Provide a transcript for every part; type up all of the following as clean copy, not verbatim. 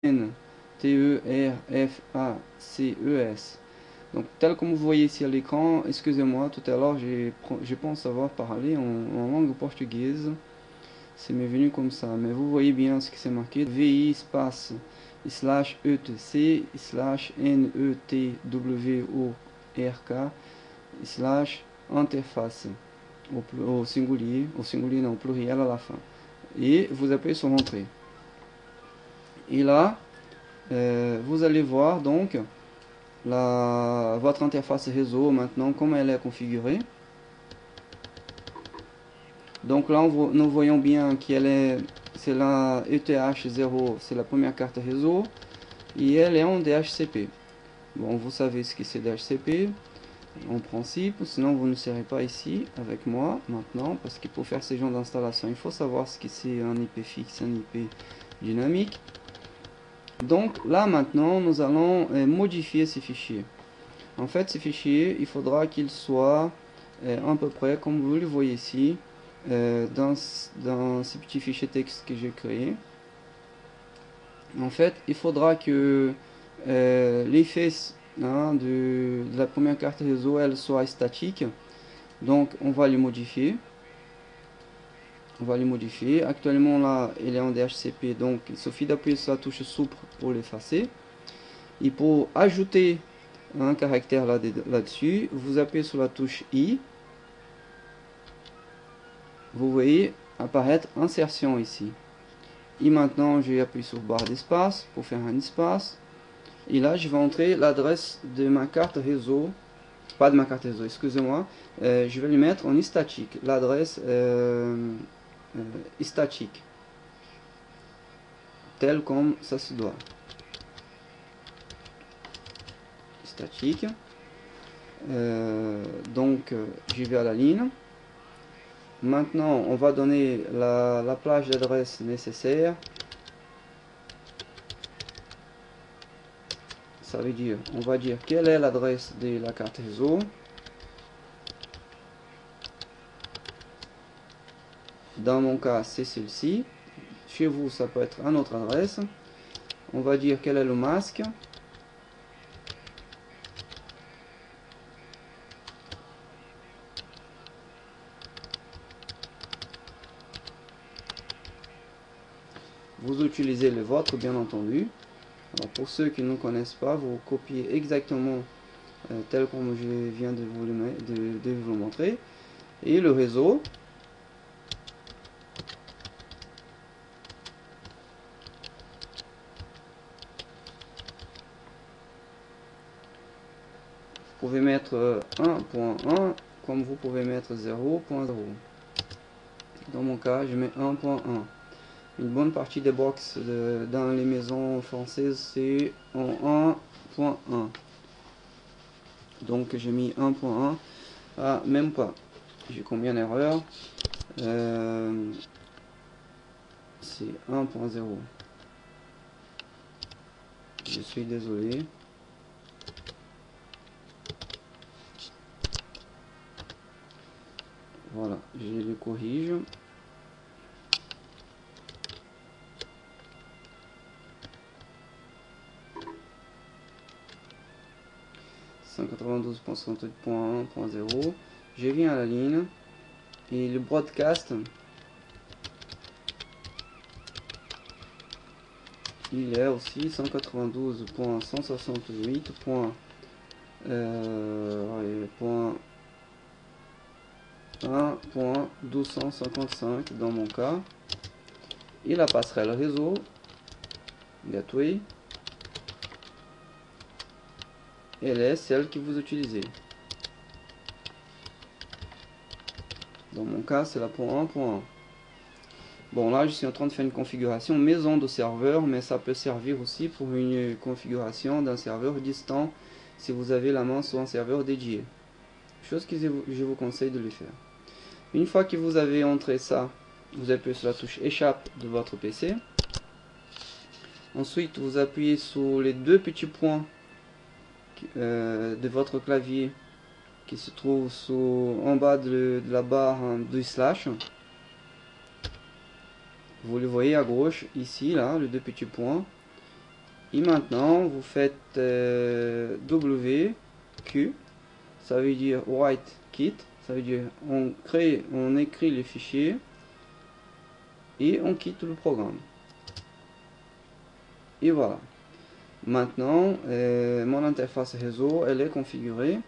T-E-R-F-A-C-E-S. Donc tel comme vous voyez ici à l'écran, excusez-moi, tout à l'heure je pense avoir parlé en langue portugaise, c'est m'est venu comme ça, mais vous voyez bien ce qui c'est marqué, VI espace slash ETC slash NETWORK slash interface au singulier non, au pluriel à la fin. Et vous appuyez sur Entrée. Et là, vous allez voir donc votre interface réseau maintenant, comment elle est configurée. Donc là, nous voyons bien c'est la ETH0, c'est la première carte réseau, et elle est en DHCP. Bon, vous savez ce que c'est DHCP en principe, sinon vous ne serez pas ici avec moi maintenant, parce que pour faire ce genre d'installation, il faut savoir ce que c'est un IP fixe, un IP dynamique. Donc là maintenant, nous allons modifier ces fichiers. En fait, ces fichiers, il faudra qu'ils soient à peu près comme vous le voyez ici, dans ces petits fichiers texte que j'ai créé. En fait, il faudra que les faces de la première carte réseau elle soit statique. Donc on va les modifier. Actuellement là, il est en DHCP, donc il suffit d'appuyer sur la touche souple pour l'effacer. Et pour ajouter un caractère là-dessus, vous appuyez sur la touche I. Vous voyez apparaître insertion ici. Et maintenant, je vais appuyer sur barre d'espace pour faire un espace. Et là, je vais entrer l'adresse de ma carte réseau. Pas de ma carte réseau, excusez-moi. Je vais lui mettre en statique. L'adresse statique. Tel comme ça se doit. Statique. Donc, je vais à la ligne. Maintenant, on va donner la plage d'adresse nécessaire. Ça veut dire, on va dire quelle est l'adresse de la carte réseau. Dans mon cas, c'est celle-ci. Chez vous, ça peut être une autre adresse. On va dire quel est le masque. Vous utilisez le vôtre, bien entendu. Alors, pour ceux qui ne connaissent pas, vous copiez exactement tel comme je viens de vous le montrer. Et le réseau. Vous pouvez mettre 1.1 comme vous pouvez mettre 0.0. Dans mon cas, je mets 1.1. Une bonne partie des box dans les maisons françaises, c'est en 1.1. Donc j'ai mis 1.1. Ah, même pas. J'ai combien d'erreurs c'est 1.0. Je suis désolé. Voilà, je le corrige. .192.168.1.0. Je viens à la ligne et le broadcast il est aussi 192.168.1.1255 dans mon cas. Et la passerelle réseau gateway, elle est celle que vous utilisez. Dans mon cas, c'est la .1.1. Bon, là, je suis en train de faire une configuration maison de serveur, mais ça peut servir aussi pour une configuration d'un serveur distant si vous avez la main sur un serveur dédié. Chose que je vous conseille de le faire. Une fois que vous avez entré ça, vous appuyez sur la touche échappe de votre PC. Ensuite, vous appuyez sur les deux petits points de votre clavier qui se trouvent en bas de la barre du slash. Vous le voyez à gauche, ici, là, les deux petits points. Et maintenant, vous faites W, Q, ça veut dire write kit, ça veut dire on écrit les fichiers et on quitte le programme. Et voilà. Maintenant, mon interface réseau, elle est configurée.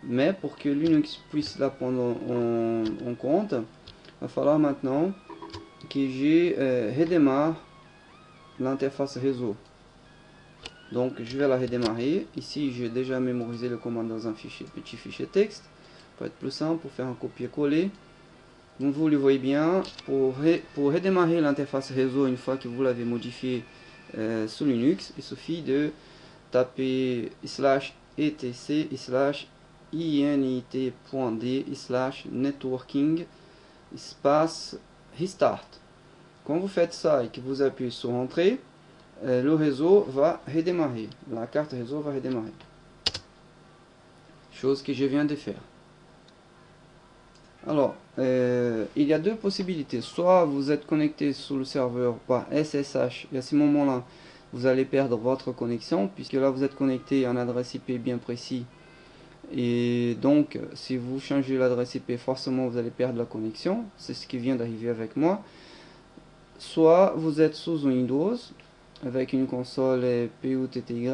Mais pour que Linux puisse la prendre en compte, il va falloir maintenant que je redémarre l'interface réseau. Donc je vais la redémarrer. Ici j'ai déjà mémorisé le commande dans un petit fichier texte. Pour être plus simple, pour faire un copier-coller. Donc vous le voyez bien, pour redémarrer l'interface réseau une fois que vous l'avez modifié sous Linux, il suffit de taper /etc /init.d/networking espace restart. Quand vous faites ça et que vous appuyez sur entrée, le réseau va redémarrer, la carte réseau va redémarrer, chose que je viens de faire. Alors il y a deux possibilités: soit vous êtes connecté sur le serveur par SSH et à ce moment là vous allez perdre votre connexion, puisque là vous êtes connecté à un adresse IP bien précis. Et donc, si vous changez l'adresse IP, forcément vous allez perdre la connexion. C'est ce qui vient d'arriver avec moi. Soit vous êtes sous Windows, avec une console PUTTY.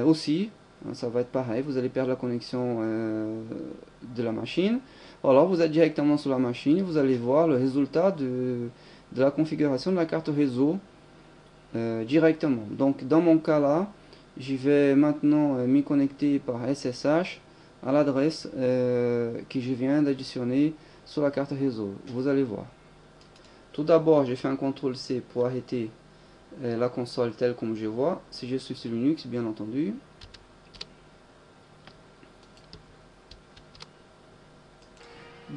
Aussi, ça va être pareil, vous allez perdre la connexion de la machine. Alors vous êtes directement sur la machine, vous allez voir le résultat de la configuration de la carte réseau directement. Donc dans mon cas là, je vais maintenant m'y connecter par SSH à l'adresse que je viens d'additionner sur la carte réseau. Vous allez voir. Tout d'abord, j'ai fait un CTRL-C pour arrêter la console telle comme je vois. Si je suis sur Linux, bien entendu.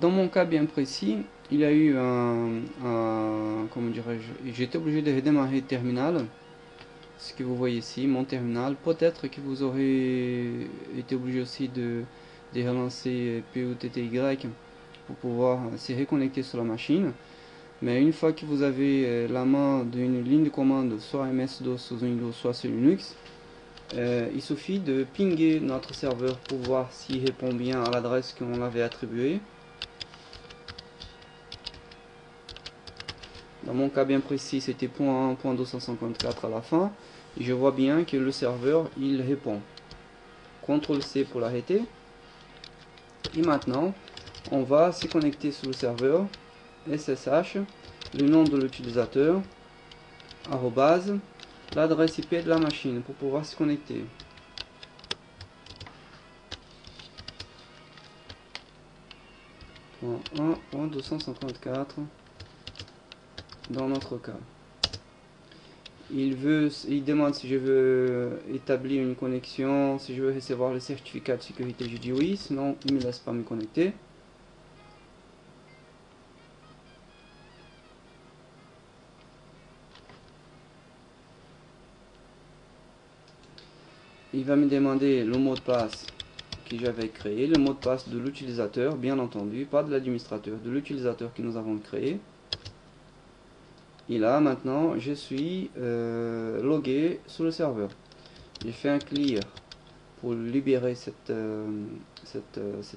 Dans mon cas bien précis, il y a eu comment dirais-je, j'étais obligé de redémarrer le terminal. Ce que vous voyez ici, mon terminal. Peut-être que vous aurez été obligé aussi de relancer PUTTY pour pouvoir se reconnecter sur la machine. Mais une fois que vous avez la main d'une ligne de commande, soit MS-DOS sous Windows, soit sur Linux, il suffit de pinguer notre serveur pour voir s'il répond bien à l'adresse qu'on avait attribuée. Dans mon cas bien précis, c'était .1.254 à la fin. Et je vois bien que le serveur, il répond. CTRL-C pour l'arrêter. Et maintenant, on va se connecter sur le serveur. SSH, le nom de l'utilisateur, arrobase, l'adresse IP de la machine pour pouvoir se connecter. .1.254 dans notre cas. Il demande si je veux établir une connexion, si je veux recevoir le certificat de sécurité. Je dis oui, sinon il ne me laisse pas me connecter. Il va me demander le mot de passe que j'avais créé, le mot de passe de l'utilisateur, bien entendu, pas de l'administrateur, de l'utilisateur que nous avons créé. Et là, maintenant, je suis logué sur le serveur. J'ai fait un clear pour libérer cet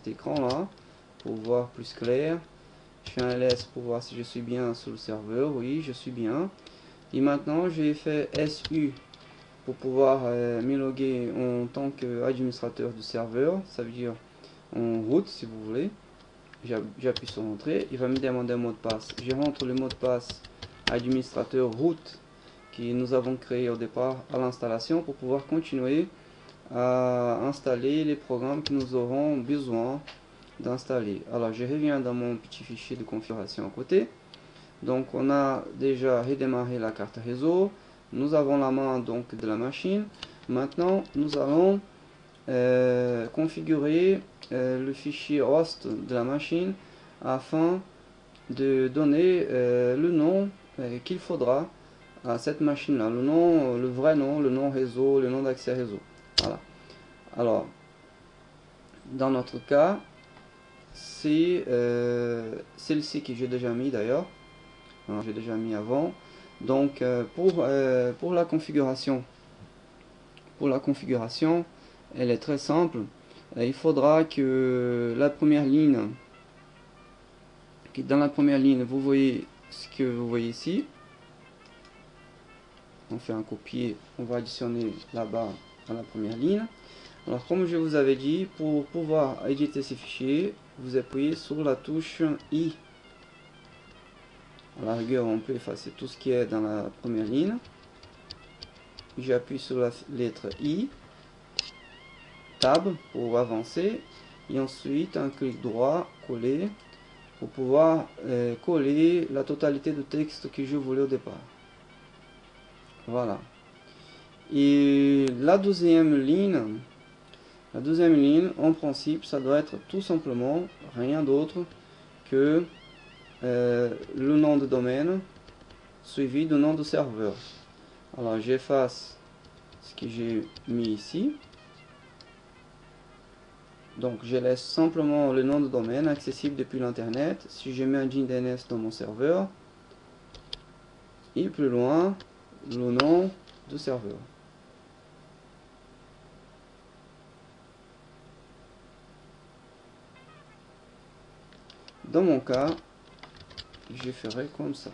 écran-là, pour voir plus clair. Je fais un ls pour voir si je suis bien sur le serveur. Oui, je suis bien. Et maintenant, j'ai fait SU pour pouvoir me loguer en tant qu'administrateur du serveur. Ça veut dire en route, si vous voulez. J'appuie sur entrée. Il va me demander un mot de passe. Je rentre le mot de passe administrateur root que nous avons créé au départ à l'installation pour pouvoir continuer à installer les programmes que nous aurons besoin d'installer. Alors je reviens dans mon petit fichier de configuration à côté. Donc on a déjà redémarré la carte réseau, nous avons la main donc de la machine. Maintenant nous allons configurer le fichier host de la machine afin de donner le nom qu'il faudra à cette machine là, le nom, le vrai nom, le nom réseau, le nom d'accès réseau. Voilà. Alors dans notre cas c'est celle-ci que j'ai déjà mis d'ailleurs, j'ai déjà mis avant. Donc pour la configuration, elle est très simple. Il faudra que dans la première ligne, vous voyez ce que vous voyez ici. On fait un copier, on va additionner là-bas à la première ligne. Alors comme je vous avais dit, pour pouvoir éditer ces fichiers, vous appuyez sur la touche I. À la rigueur, on peut effacer tout ce qui est dans la première ligne. J'appuie sur la lettre I, Tab pour avancer, et ensuite un clic droit, coller, pour pouvoir coller la totalité du texte que je voulais au départ. Voilà. Et la deuxième ligne, en principe, ça doit être tout simplement rien d'autre que le nom de domaine suivi du nom de serveur. Alors j'efface ce que j'ai mis ici. Donc je laisse simplement le nom de domaine accessible depuis l'internet. Si je mets un DNS dans mon serveur, et plus loin le nom du serveur. Dans mon cas, je ferai comme ça.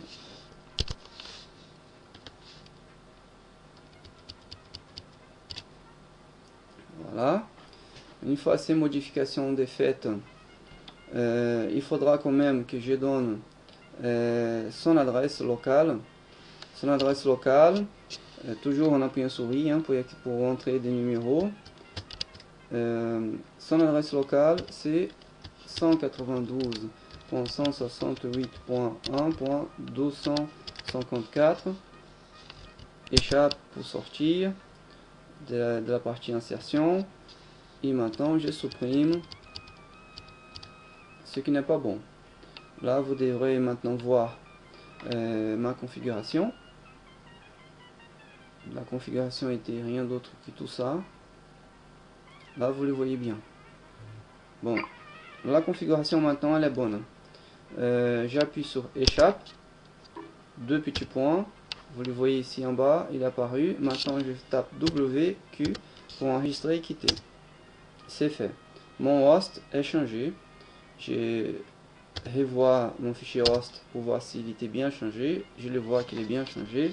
Voilà. Une fois ces modifications faites, il faudra quand même que je donne son adresse locale. Son adresse locale, toujours en appuyant sur I pour entrer des numéros. Son adresse locale, c'est 192.168.1.254. Échappe pour sortir de la partie insertion. Et maintenant, je supprime ce qui n'est pas bon. Là, vous devrez maintenant voir ma configuration. La configuration était rien d'autre que tout ça. Là, vous le voyez bien. Bon, la configuration maintenant, elle est bonne. J'appuie sur échappe, 2 petits points. Vous le voyez ici en bas, il est apparu. Maintenant, je tape WQ pour enregistrer et quitter. C'est fait. Mon host est changé. Je revois mon fichier host pour voir s'il était bien changé. Je le vois qu'il est bien changé.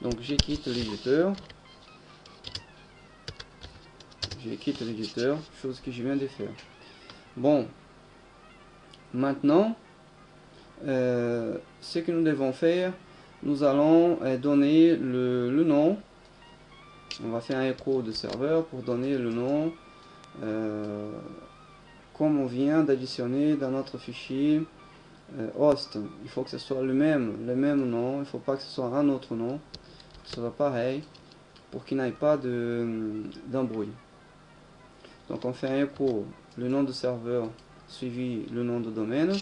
Donc je quitte l'éditeur. Chose que je viens de faire. Bon, maintenant, ce que nous devons faire, nous allons donner le nom. On va faire un écho de serveur pour donner le nom comme on vient d'additionner dans notre fichier host. Il faut que ce soit le même nom, il ne faut pas que ce soit un autre nom, que ce soit pareil pour qu'il n'y ait pas d'embrouille. Donc on fait un écho, le nom de serveur suivi le nom de domaine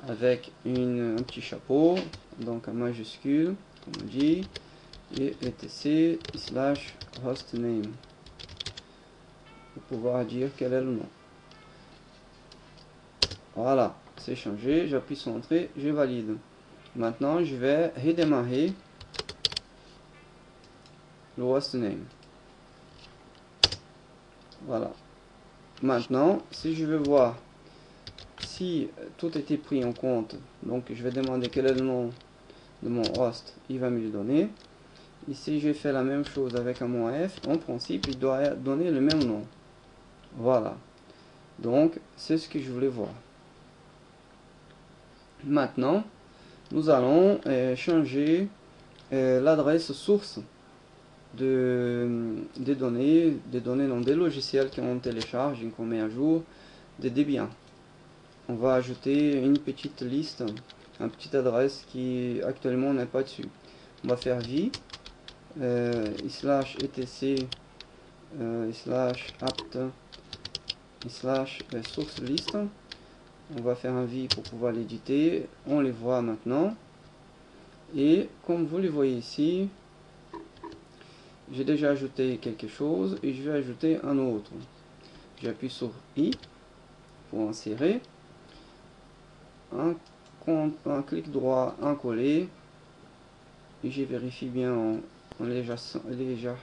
avec un petit chapeau, donc en majuscule comme on dit, et etc/hostname pour pouvoir dire quel est le nom. Voilà, c'est changé, j'appuie sur entrée, je valide. Maintenant je vais redémarrer le hostname. Voilà. Maintenant, si je veux voir si tout a été pris en compte, donc je vais demander quel est le nom de mon host, il va me le donner. Ici, j'ai fait la même chose avec un mot F. En principe, il doit donner le même nom. Voilà. Donc, c'est ce que je voulais voir. Maintenant, nous allons changer l'adresse source des données dans des logiciels qu'on télécharge et qu'on met à jour de Debian. On va ajouter une petite liste, une petite adresse qui actuellement n'est pas dessus. On va faire v /etc /apt /source list. On va faire un v pour pouvoir l'éditer. On les voit maintenant. Et comme vous le voyez ici, j'ai déjà ajouté quelque chose et je vais ajouter un autre. J'appuie sur I pour insérer un un clic droit, en coller. Et je vérifie bien en légère